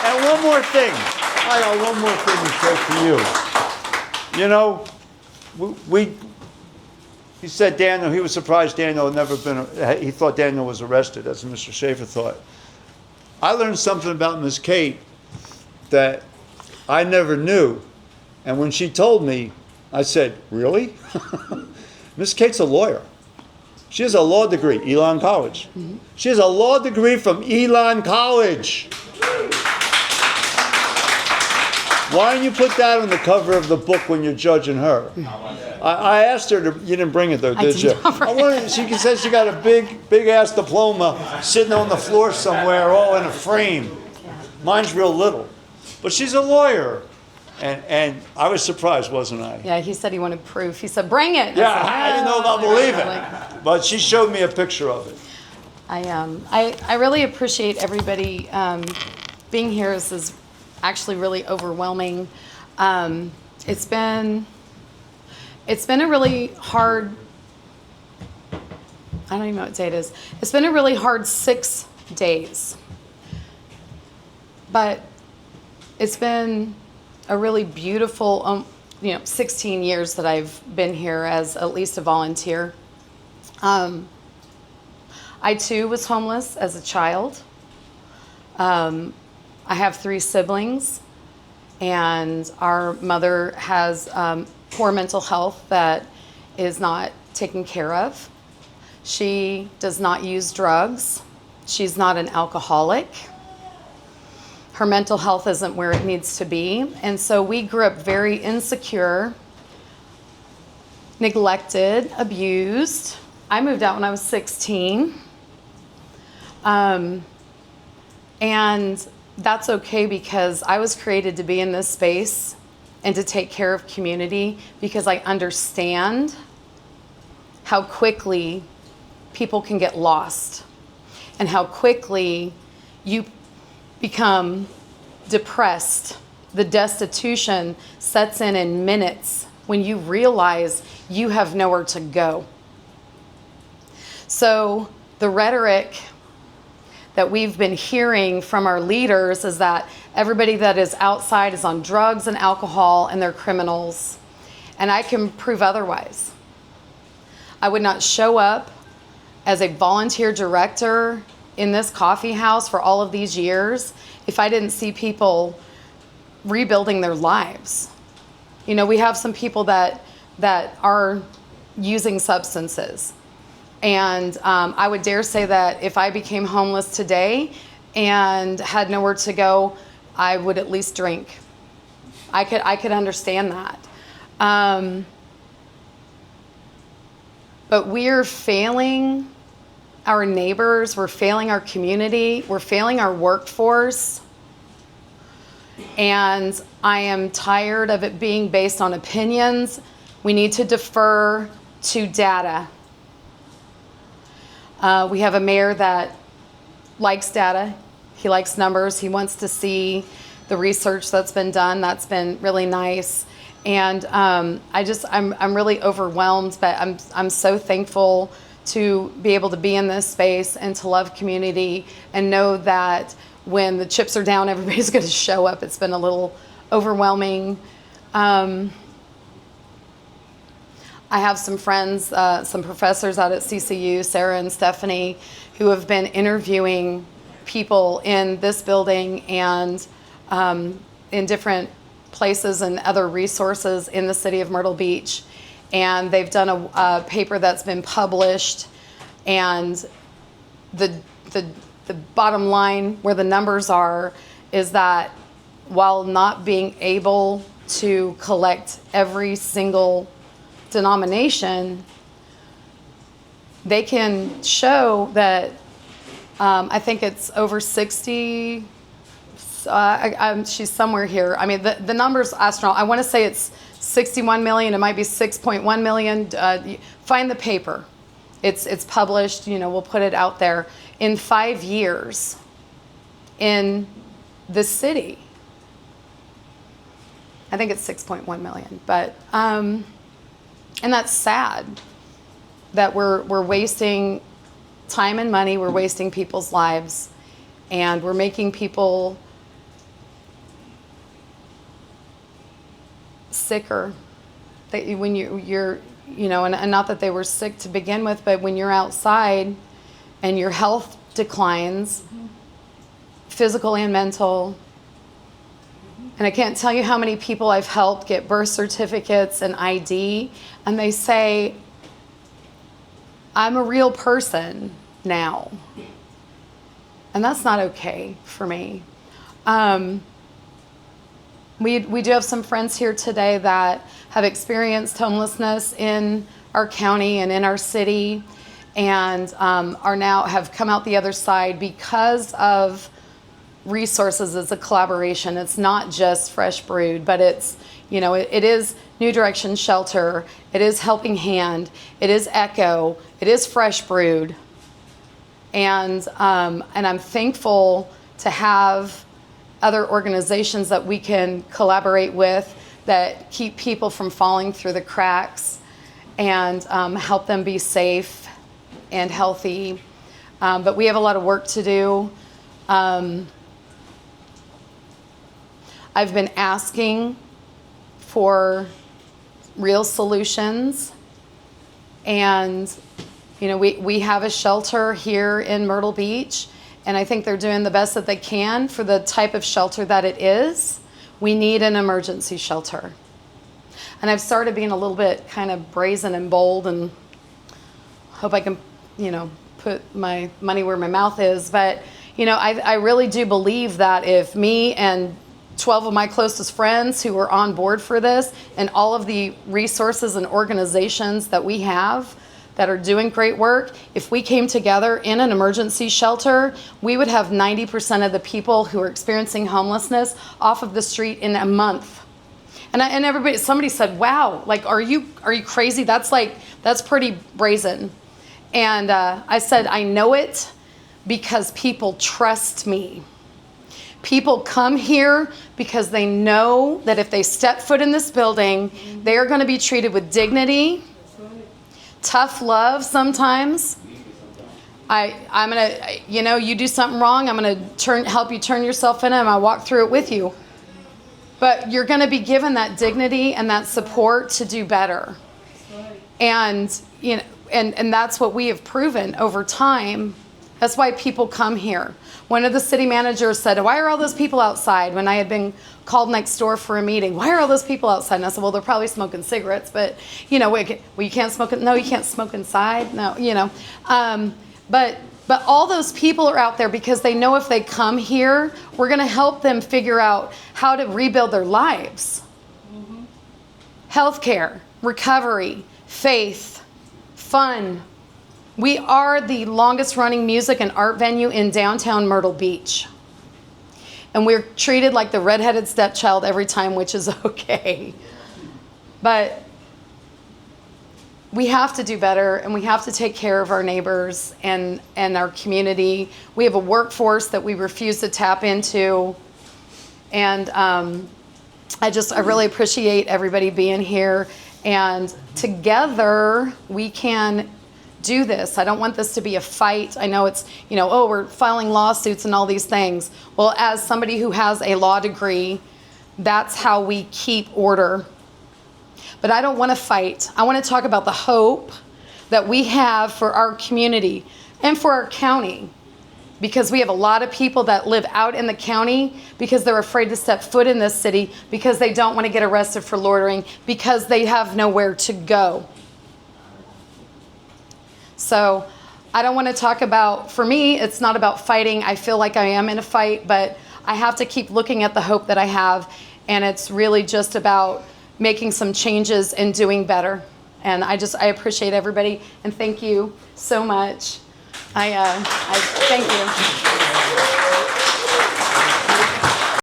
And one more thing. I got one more thing to say to you. You know, he said Daniel, he was surprised Daniel had never been, he thought Daniel was arrested, that's what Mr. Schaefer thought. I learned something about Miss Kate that I never knew. And when she told me, I said, really? Miss Kate's a lawyer. She has a law degree, Elon College. Mm-hmm. She has a law degree from Elon College. Why don't you put that on the cover of the book when you're judging her? I asked her to, you didn't bring it though, did you? I wanted, she says she got a big ass diploma sitting on the floor somewhere, all in a frame. Mine's real little. But she's a lawyer. And I was surprised, wasn't I? Yeah, he said he wanted proof. He said, bring it. Yeah, I didn't know if I believe it. But she showed me a picture of it. I really appreciate everybody being here. This is actually really overwhelming. It's been a really hard, I don't even know what day it is. It's been a really hard 6 days. But it's been a really beautiful, 16 years that I've been here as at least a volunteer. I too was homeless as a child. I have 3 siblings, and our mother has poor mental health that is not taken care of. She does not use drugs. She's not an alcoholic. Her mental health isn't where it needs to be. And so we grew up very insecure, neglected, abused. I moved out when I was 16. And that's okay because I was created to be in this space and to take care of community because I understand how quickly people can get lost and how quickly you become depressed. The destitution sets in minutes when you realize you have nowhere to go. So the rhetoric that we've been hearing from our leaders is that everybody that is outside is on drugs and alcohol and they're criminals. And I can prove otherwise. I would not show up as a volunteer director in this coffee house for all of these years if I didn't see people rebuilding their lives. We have some people that are using substances. And I would dare say that if I became homeless today and had nowhere to go, I would at least drink. I could understand that. But we're failing our neighbors, we're failing our community, we're failing our workforce. And I am tired of it being based on opinions. We need to defer to data. We have a mayor that likes data. He likes numbers. He wants to see the research that's been done. That's been really nice. And I'm really overwhelmed, but I'm so thankful to be able to be in this space and to love community and know that when the chips are down, everybody's going to show up. It's been a little overwhelming. I have some friends, some professors out at CCU, Sarah and Stephanie, who have been interviewing people in this building and in different places and other resources in the city of Myrtle Beach. And they've done a paper that's been published. And the bottom line, where the numbers are, is that while not being able to collect every single denomination, they can show that I think it's over 60. She's somewhere here. I mean, the number's astronomical. I want to say it's 61 million. It might be 6.1 million. Find the paper. It's published. We'll put it out there. In 5 years, in the city, I think it's 6.1 million. But and that's sad that we're wasting time and money. We're wasting people's lives, and we're making people sicker. When you're, and not that they were sick to begin with, but when you're outside and your health declines, physical and mental. And I can't tell you how many people I've helped get birth certificates and ID, and they say, I'm a real person now. And that's not okay for me. We do have some friends here today that have experienced homelessness in our county and in our city, and have come out the other side because of resources. It's a collaboration. It's not just Fresh Brewed, but it's, it is New Direction Shelter, it is Helping Hand, it is Echo, it is Fresh Brewed, and I'm thankful to have other organizations that we can collaborate with that keep people from falling through the cracks and help them be safe and healthy. But we have a lot of work to do. I've been asking for real solutions, and we have a shelter here in Myrtle Beach, and I think they're doing the best that they can for the type of shelter that it is. We need an emergency shelter. And I've started being a little bit kind of brazen and bold, and hope I can, put my money where my mouth is. But, I really do believe that if me and 12 of my closest friends who are on board for this, and all of the resources and organizations that we have that are doing great work, if we came together in an emergency shelter, we would have 90% of the people who are experiencing homelessness off of the street in a month. And somebody said, wow, like, are you crazy? That's pretty brazen. And I said, I know it because people trust me. People come here because they know that if they step foot in this building, they are going to be treated with dignity, tough love sometimes. I'm going to, you do something wrong, I'm going to help you turn yourself in, and I walk through it with you. But you're going to be given that dignity and that support to do better. And, and that's what we have proven over time. That's why people come here. One of the city managers said, why are all those people outside? When I had been called next door for a meeting, why are all those people outside? And I said, well, they're probably smoking cigarettes, but, you can't smoke it. No, you can't smoke inside. No, but all those people are out there because they know if they come here, we're going to help them figure out how to rebuild their lives. Mm-hmm. Healthcare, recovery, faith, fun. We are the longest running music and art venue in downtown Myrtle Beach. And we're treated like the redheaded stepchild every time, which is okay. But we have to do better, and we have to take care of our neighbors and our community. We have a workforce that we refuse to tap into. And I really appreciate everybody being here. And together we can do this. I don't want this to be a fight. I know it's, we're filing lawsuits and all these things. Well, as somebody who has a law degree, that's how we keep order. But I don't want to fight. I want to talk about the hope that we have for our community and for our county, because we have a lot of people that live out in the county because they're afraid to step foot in this city, because they don't want to get arrested for loitering, because they have nowhere to go. So I don't want to talk about, for me, it's not about fighting. I feel like I am in a fight, but I have to keep looking at the hope that I have. And it's really just about making some changes and doing better. And I appreciate everybody, and thank you so much. I thank you.